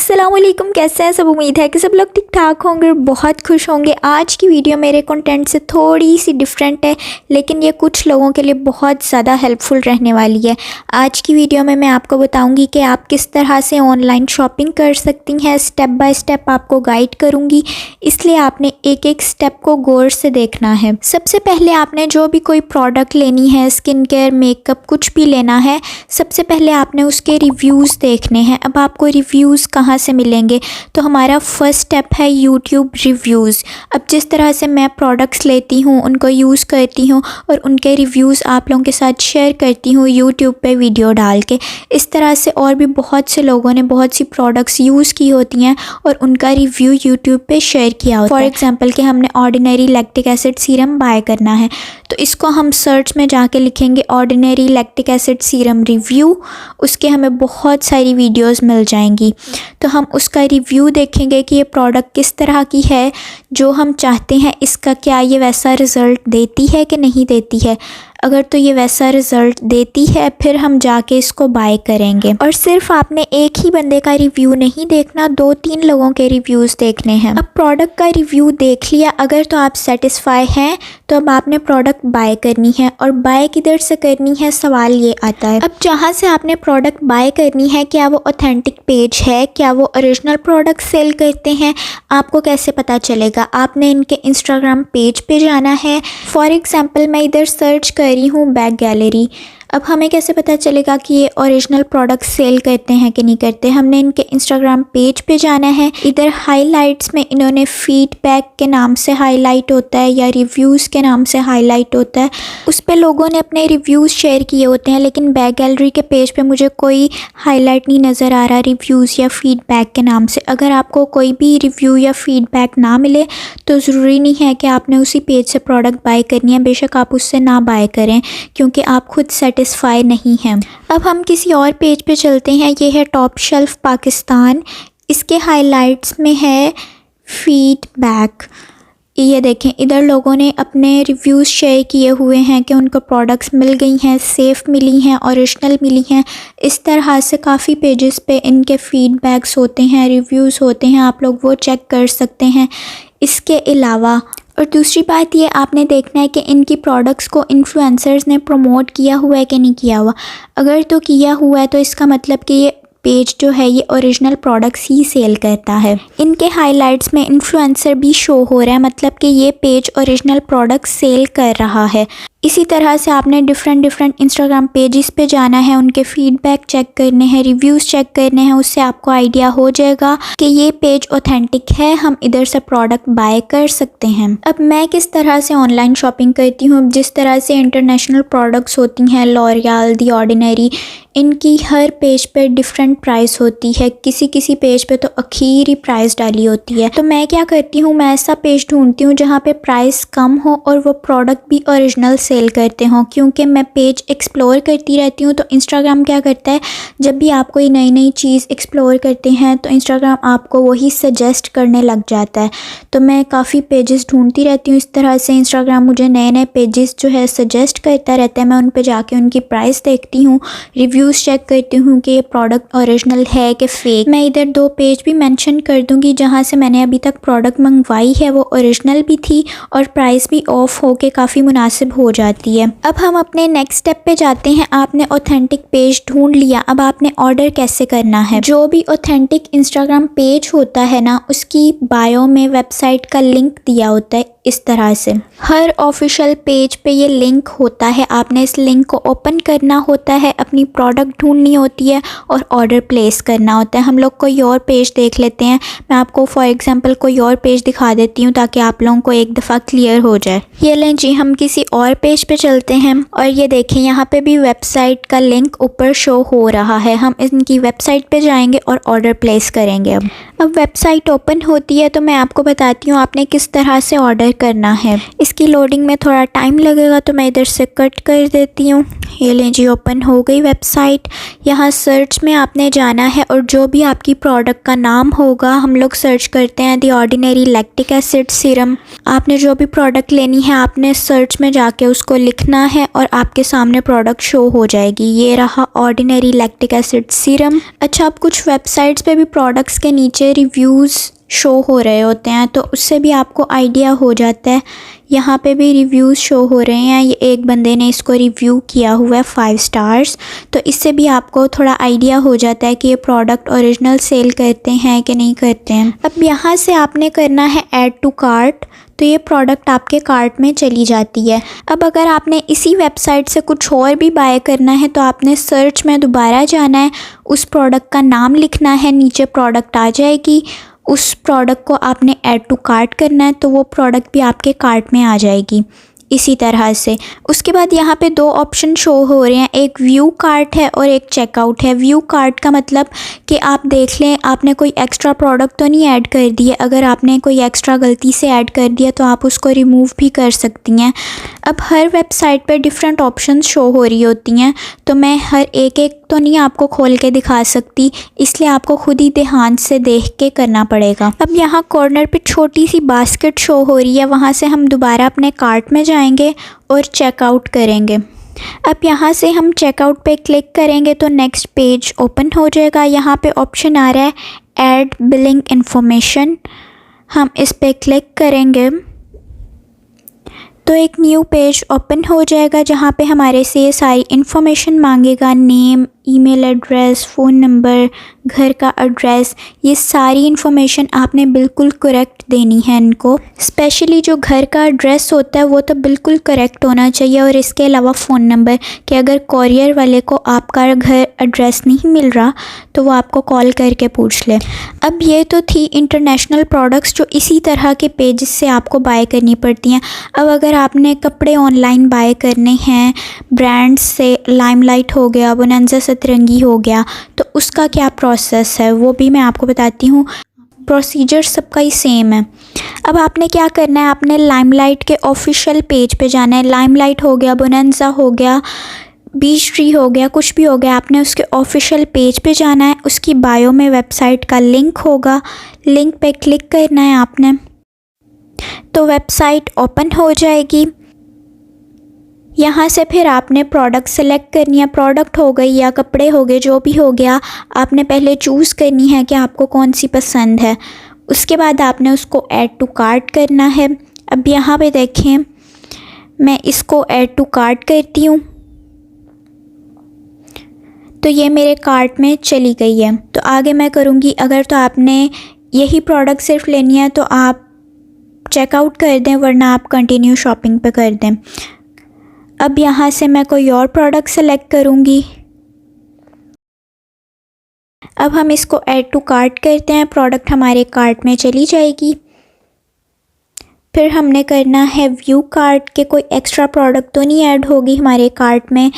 अस्सलामुअलैकुम, कैसे हैं सब। उम्मीद है कि सब लोग ठीक ठाक होंगे और बहुत खुश होंगे। आज की वीडियो मेरे कंटेंट से थोड़ी सी डिफरेंट है, लेकिन ये कुछ लोगों के लिए बहुत ज़्यादा हेल्पफुल रहने वाली है। आज की वीडियो में मैं आपको बताऊंगी कि आप किस तरह से ऑनलाइन शॉपिंग कर सकती हैं। स्टेप बाय स्टेप आपको गाइड करूँगी, इसलिए आपने एक एक स्टेप को गौर से देखना है। सबसे पहले आपने जो भी कोई प्रोडक्ट लेनी है, स्किन केयर, मेकअप, कुछ भी लेना है, सबसे पहले आपने उसके रिव्यूज़ देखने हैं। अब आपको रिव्यूज़ कहाँ से मिलेंगे, तो हमारा फर्स्ट स्टेप है यूट्यूब रिव्यूज़। अब जिस तरह से मैं प्रोडक्ट्स लेती हूँ, उनको यूज़ करती हूँ और उनके रिव्यूज़ आप लोगों के साथ शेयर करती हूँ यूट्यूब पे वीडियो डाल के, इस तरह से और भी बहुत से लोगों ने बहुत सी प्रोडक्ट्स यूज़ की होती हैं और उनका रिव्यू यूट्यूब पे शेयर किया होता है। फॉर एग्जांपल कि हमने ordinary lactic acid serum buy करना है, तो इसको हम सर्च में जाके लिखेंगे ordinary lactic acid serum review, उसके हमें बहुत सारी वीडियोस मिल जाएंगी। तो हम उसका रिव्यू देखेंगे कि ये प्रोडक्ट किस तरह की है, जो हम चाहते हैं इसका क्या ये वैसा रिज़ल्ट देती है कि नहीं देती है। अगर तो ये वैसा रिज़ल्ट देती है, फिर हम जाके इसको बाय करेंगे। और सिर्फ आपने एक ही बंदे का रिव्यू नहीं देखना, 2-3 लोगों के रिव्यूज़ देखने हैं। अब प्रोडक्ट का रिव्यू देख लिया, अगर तो आप सेटिस्फाई हैं तो अब आपने प्रोडक्ट बाय करनी है। और बाय किधर से करनी है, सवाल ये आता है। अब जहाँ से आपने प्रोडक्ट बाय करनी है, क्या वो ऑथेंटिक पेज है, क्या वो ओरिजिनल प्रोडक्ट सेल करते हैं, आपको कैसे पता चलेगा। आपने इनके इंस्टाग्राम पेज पे जाना है। फॉर एग्जाम्पल मैं इधर सर्च कर रही हूँ बैग गैलरी। अब हमें कैसे पता चलेगा कि ये ओरिजिनल प्रोडक्ट सेल करते हैं कि नहीं करते। हमने इनके इंस्टाग्राम पेज पे जाना है। इधर हाइलाइट्स में इन्होंने फीडबैक के नाम से हाईलाइट होता है या रिव्यूज़ के नाम से हाईलाइट होता है, उस पे लोगों ने अपने रिव्यूज़ शेयर किए होते हैं। लेकिन बैग गैलरी के पेज पे मुझे कोई हाईलाइट नहीं नज़र आ रहा रिव्यूज़ या फीडबैक के नाम से। अगर आपको कोई भी रिव्यू या फीडबैक ना मिले तो ज़रूरी नहीं है कि आपने उसी पेज से प्रोडक्ट बाय करनी है। बेशक आप उससे ना बाय करें, क्योंकि आप खुद सेटिस्फाई नहीं हैं। अब हम किसी और पेज पे चलते हैं। ये है टॉप शेल्फ पाकिस्तान। इसके हाइलाइट्स में है फीडबैक। ये देखें, इधर लोगों ने अपने रिव्यूज़ शेयर किए हुए हैं कि उनको प्रोडक्ट्स मिल गई हैं, सेफ़ मिली हैं, ओरिजिनल मिली हैं। इस तरह से काफ़ी पेजेस पे इनके फीडबैक्स होते हैं, रिव्यूज़ होते हैं, आप लोग वो चेक कर सकते हैं। इसके अलावा और दूसरी बात ये आपने देखना है कि इनकी प्रोडक्ट्स को इन्फ्लुएंसर्स ने प्रमोट किया हुआ है कि नहीं किया हुआ। अगर तो किया हुआ है तो इसका मतलब कि ये पेज जो है ये ओरिजिनल प्रोडक्ट्स ही सेल करता है। इनके हाइलाइट्स में इन्फ्लुएंसर भी शो हो रहा है, मतलब कि ये पेज ओरिजिनल प्रोडक्ट्स सेल कर रहा है। इसी तरह से आपने डिफरेंट इंस्टाग्राम पेजेस पे जाना है, उनके फीडबैक चेक करने हैं, रिव्यूज़ चेक करने हैं। उससे आपको आइडिया हो जाएगा कि ये पेज ऑथेंटिक है, हम इधर से प्रोडक्ट बाय कर सकते हैं। अब मैं किस तरह से ऑनलाइन शॉपिंग करती हूँ, जिस तरह से इंटरनेशनल प्रोडक्ट्स होती हैं, लॉरियल, दी ऑर्डिनरी, इनकी हर पेज पे डिफरेंट प्राइस होती है। किसी पेज पे तो आखिरी प्राइस डाली होती है। तो मैं क्या करती हूँ, मैं ऐसा पेज ढूंढती हूँ जहाँ पे प्राइस कम हो और वो प्रोडक्ट भी ओरिजिनल सेल करते हों। क्योंकि मैं पेज एक्सप्लोर करती रहती हूँ, तो इंस्टाग्राम क्या करता है, जब भी आप कोई नई चीज़ एक्सप्लोर करते हैं तो इंस्टाग्राम आपको वही सजेस्ट करने लग जाता है। तो मैं काफ़ी पेजेस ढूंढती रहती हूँ। इस तरह से इंस्टाग्राम मुझे नए पेजेस जो है सजेस्ट करता रहता है। मैं उन पर जाके उनकी प्राइस देखती हूँ, रिव्यूज़ चेक करती हूँ कि ये प्रोडक्ट ओरिजिनल है कि फेक। मैं इधर 2 पेज भी मेंशन कर दूँगी जहाँ से मैंने अभी तक प्रोडक्ट मंगवाई है, वो ओरिजिनल भी थी और प्राइस भी ऑफ हो के काफ़ी मुनासिब हो जाती है। अब हम अपने नेक्स्ट स्टेप पे जाते हैं। आपने ऑथेंटिक पेज ढूंढ लिया, अब आपने ऑर्डर कैसे करना है। जो भी ऑथेंटिक इंस्टाग्राम पेज होता है ना, उसकी बायो में वेबसाइट का लिंक दिया होता है। इस तरह से हर ऑफिशियल पेज पे ये लिंक होता है। आपने इस लिंक को ओपन करना होता है, अपनी प्रोडक्ट ढूंढनी होती है और ऑर्डर प्लेस करना होता है। हम लोग कोई और पेज देख लेते हैं। मैं आपको फॉर एग्जांपल कोई और पेज दिखा देती हूँ ताकि आप लोगों को एक दफ़ा क्लियर हो जाए। ये लें जी, हम किसी और पेज पे चलते हैं और ये देखें, यहाँ पे भी वेबसाइट का लिंक ऊपर शो हो रहा है। हम इनकी वेबसाइट पे जाएंगे और ऑर्डर प्लेस करेंगे। अब वेबसाइट ओपन होती है तो मैं आपको बताती हूँ आपने किस तरह से ऑर्डर करना है। इसकी लोडिंग में थोड़ा टाइम लगेगा, तो मैं इधर से कट कर देती हूँ। ये लें जी, ओपन हो गई वेबसाइट। यहाँ सर्च में आपने जाना है और जो भी आपकी प्रोडक्ट का नाम होगा, हम लोग सर्च करते हैं दी ऑर्डिनरी लैक्टिक एसिड सीरम। आपने जो भी प्रोडक्ट लेनी है आपने सर्च में जाके उसको लिखना है और आपके सामने प्रोडक्ट शो हो जाएगी। ये रहा ऑर्डिनरी लैक्टिक एसिड सीरम। अच्छा, अब कुछ वेबसाइट्स पे भी प्रोडक्ट्स के नीचे रिव्यूज़ शो हो रहे होते हैं, तो उससे भी आपको आइडिया हो जाता है। यहाँ पे भी रिव्यूज़ शो हो रहे हैं। ये एक बंदे ने इसको रिव्यू किया हुआ है 5 स्टार्स, तो इससे भी आपको थोड़ा आइडिया हो जाता है कि ये प्रोडक्ट ओरिजिनल सेल करते हैं कि नहीं करते हैं। अब यहाँ से आपने करना है ऐड टू कार्ट, तो ये प्रोडक्ट आपके कार्ट में चली जाती है। अब अगर आपने इसी वेबसाइट से कुछ और भी बाय करना है तो आपने सर्च में दोबारा जाना है, उस प्रोडक्ट का नाम लिखना है, नीचे प्रोडक्ट आ जाएगी, उस प्रोडक्ट को आपने ऐड टू कार्ट करना है, तो वो प्रोडक्ट भी आपके कार्ट में आ जाएगी इसी तरह से। उसके बाद यहाँ पे 2 ऑप्शन शो हो रहे हैं, एक व्यू कार्ट है और एक चेकआउट है। व्यू कार्ट का मतलब कि आप देख लें आपने कोई एक्स्ट्रा प्रोडक्ट तो नहीं ऐड कर दिया। अगर आपने कोई एक्स्ट्रा गलती से ऐड कर दिया तो आप उसको रिमूव भी कर सकती हैं। अब हर वेबसाइट पर डिफरेंट ऑप्शंस शो हो रही होती हैं, तो मैं हर एक तो नहीं आपको खोल के दिखा सकती, इसलिए आपको खुद ही ध्यान से देख के करना पड़ेगा। अब यहाँ कॉर्नर पे छोटी सी बास्केट शो हो रही है, वहाँ से हम दोबारा अपने कार्ट में जाएंगे और चेकआउट करेंगे। अब यहाँ से हम चेकआउट पे क्लिक करेंगे तो नेक्स्ट पेज ओपन हो जाएगा। यहाँ पे ऑप्शन आ रहा है ऐड बिलिंग इन्फॉर्मेशन, हम इस पे क्लिक करेंगे तो एक न्यू पेज ओपन हो जाएगा जहाँ पे हमारे से ये सारी इन्फॉर्मेशन मांगेगा, name, email address, phone number, घर का एड्रेस। ये सारी इन्फॉर्मेशन आपने बिल्कुल करेक्ट देनी है इनको। स्पेशली जो घर का एड्रेस होता है वो तो बिल्कुल करेक्ट होना चाहिए, और इसके अलावा फ़ोन नंबर, कि अगर कॉरियर वाले को आपका घर एड्रेस नहीं मिल रहा तो वो आपको कॉल करके पूछ ले। अब ये तो थी इंटरनेशनल प्रोडक्ट्स जो इसी तरह के पेजेस से आपको बाय करनी पड़ती हैं। अब अगर आपने कपड़े ऑनलाइन बाय करने हैं ब्रांड्स से, लाइमलाइट हो गया, बोनांजा सतरंगी हो गया, तो उसका क्या प्रोसेस है वो भी मैं आपको बताती हूँ। प्रोसीजर सबका ही सेम है। अब आपने क्या करना है, आपने लाइमलाइट के ऑफिशियल पेज पे जाना है। लाइमलाइट हो गया, बोनांजा हो गया, बीच ट्री हो गया, कुछ भी हो गया, आपने उसके ऑफिशियल पेज पे जाना है। उसकी बायो में वेबसाइट का लिंक होगा, लिंक पे क्लिक करना है आपने, तो वेबसाइट ओपन हो जाएगी। यहाँ से फिर आपने प्रोडक्ट सेलेक्ट करनी है। प्रोडक्ट हो गई या कपड़े हो गए, जो भी हो गया, आपने पहले चूज़ करनी है कि आपको कौन सी पसंद है। उसके बाद आपने उसको ऐड टू कार्ट करना है। अब यहाँ पे देखें, मैं इसको ऐड टू कार्ट करती हूँ तो ये मेरे कार्ट में चली गई है। तो आगे मैं करूँगी, अगर तो आपने यही प्रोडक्ट सिर्फ लेनी है तो आप चेकआउट कर दें, वरना आप कंटिन्यू शॉपिंग पे कर दें। अब यहाँ से मैं कोई और प्रोडक्ट सेलेक्ट करूँगी। अब हम इसको ऐड टू कार्ट करते हैं, प्रोडक्ट हमारे कार्ट में चली जाएगी। फिर हमने करना है व्यू कार्ट के कोई एक्स्ट्रा प्रोडक्ट तो नहीं ऐड होगी हमारे कार्ट में।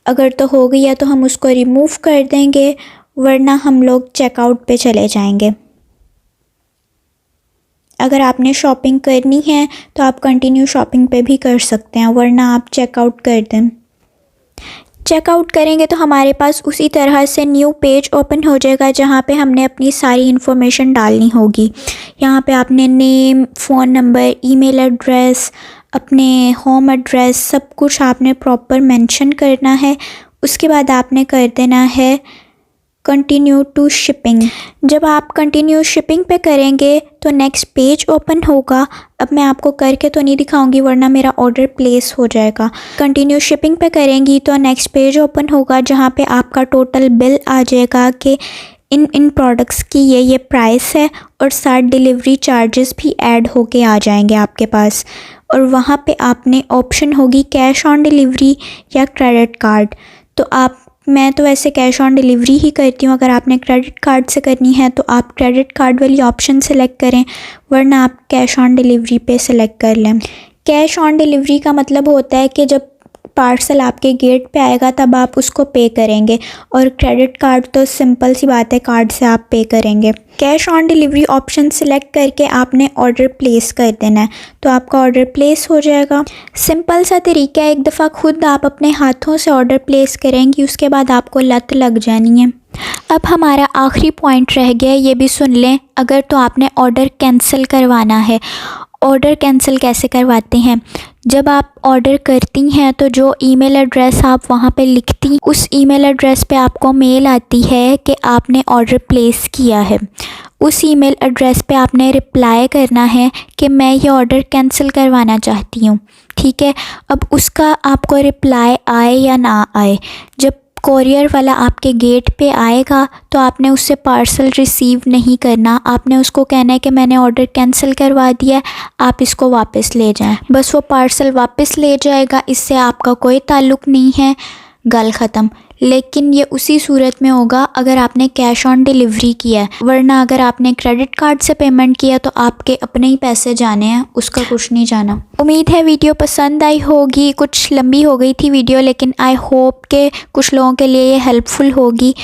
अगर तो हो गई है तो हम उसको रिमूव कर देंगे, वरना हम लोग चेकआउट पे चले जाएंगे। अगर आपने शॉपिंग करनी है तो आप कंटिन्यू शॉपिंग पे भी कर सकते हैं, वरना आप चेकआउट कर दें। चेकआउट करेंगे तो हमारे पास उसी तरह से न्यू पेज ओपन हो जाएगा जहाँ पे हमने अपनी सारी इन्फॉर्मेशन डालनी होगी। यहाँ पे आपने name, phone number, email address, अपने होम एड्रेस, सब कुछ आपने प्रॉपर मेंशन करना है। उसके बाद आपने कर देना है कंटिन्यू टू शिपिंग। जब आप कंटिन्यू शिपिंग पे करेंगे तो नेक्स्ट पेज ओपन होगा। अब मैं आपको करके तो नहीं दिखाऊंगी, वरना मेरा ऑर्डर प्लेस हो जाएगा। कंटिन्यू शिपिंग पे करेंगी तो नेक्स्ट पेज ओपन होगा जहाँ पे आपका टोटल बिल आ जाएगा कि इन प्रोडक्ट्स की ये प्राइस है, और साथ डिलीवरी चार्जेस भी ऐड होके आ जाएंगे आपके पास। और वहाँ पे आपने ऑप्शन होगी कैश ऑन डिलीवरी या क्रेडिट कार्ड। तो मैं तो वैसे कैश ऑन डिलीवरी ही करती हूँ। अगर आपने क्रेडिट कार्ड से करनी है तो आप क्रेडिट कार्ड वाली ऑप्शन सेलेक्ट करें, वरना आप कैश ऑन डिलीवरी पे सेलेक्ट कर लें। कैश ऑन डिलीवरी का मतलब होता है कि जब पार्सल आपके गेट पे आएगा तब आप उसको पे करेंगे। और क्रेडिट कार्ड तो सिंपल सी बात है, कार्ड से आप पे करेंगे। Cash on delivery option select करके आपने ऑर्डर प्लेस कर देना है, तो आपका ऑर्डर प्लेस हो जाएगा। सिंपल सा तरीका है, एक दफ़ा खुद आप अपने हाथों से ऑर्डर प्लेस करेंगी, उसके बाद आपको लत लग जानी है। अब हमारा आखिरी पॉइंट रह गया, ये भी सुन लें। अगर तो आपने ऑर्डर कैंसिल करवाना है, ऑर्डर कैंसिल कैसे करवाते हैं, जब आप ऑर्डर करती हैं तो जो ईमेल एड्रेस आप वहाँ पे लिखती, उस ईमेल एड्रेस पे आपको मेल आती है कि आपने ऑर्डर प्लेस किया है। उस ईमेल एड्रेस पे आपने रिप्लाई करना है कि मैं ये ऑर्डर कैंसिल करवाना चाहती हूँ, ठीक है। अब उसका आपको रिप्लाई आए या ना आए, जब कोरियर वाला आपके गेट पे आएगा तो आपने उससे पार्सल रिसीव नहीं करना, आपने उसको कहना है कि मैंने ऑर्डर कैंसिल करवा दिया है, आप इसको वापस ले जाएं। बस वो पार्सल वापस ले जाएगा, इससे आपका कोई ताल्लुक़ नहीं है, गल ख़त्म। लेकिन ये उसी सूरत में होगा अगर आपने कैश ऑन डिलीवरी किया है, वरना अगर आपने क्रेडिट कार्ड से पेमेंट किया तो आपके अपने ही पैसे जाने हैं, उसका कुछ नहीं जाना। उम्मीद है वीडियो पसंद आई होगी। कुछ लंबी हो गई थी वीडियो, लेकिन आई होप के कुछ लोगों के लिए ये हेल्पफुल होगी।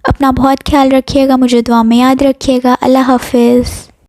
अपना बहुत ख्याल रखिएगा, मुझे दुआ में याद रखिएगा। अल्लाह हाफिज़।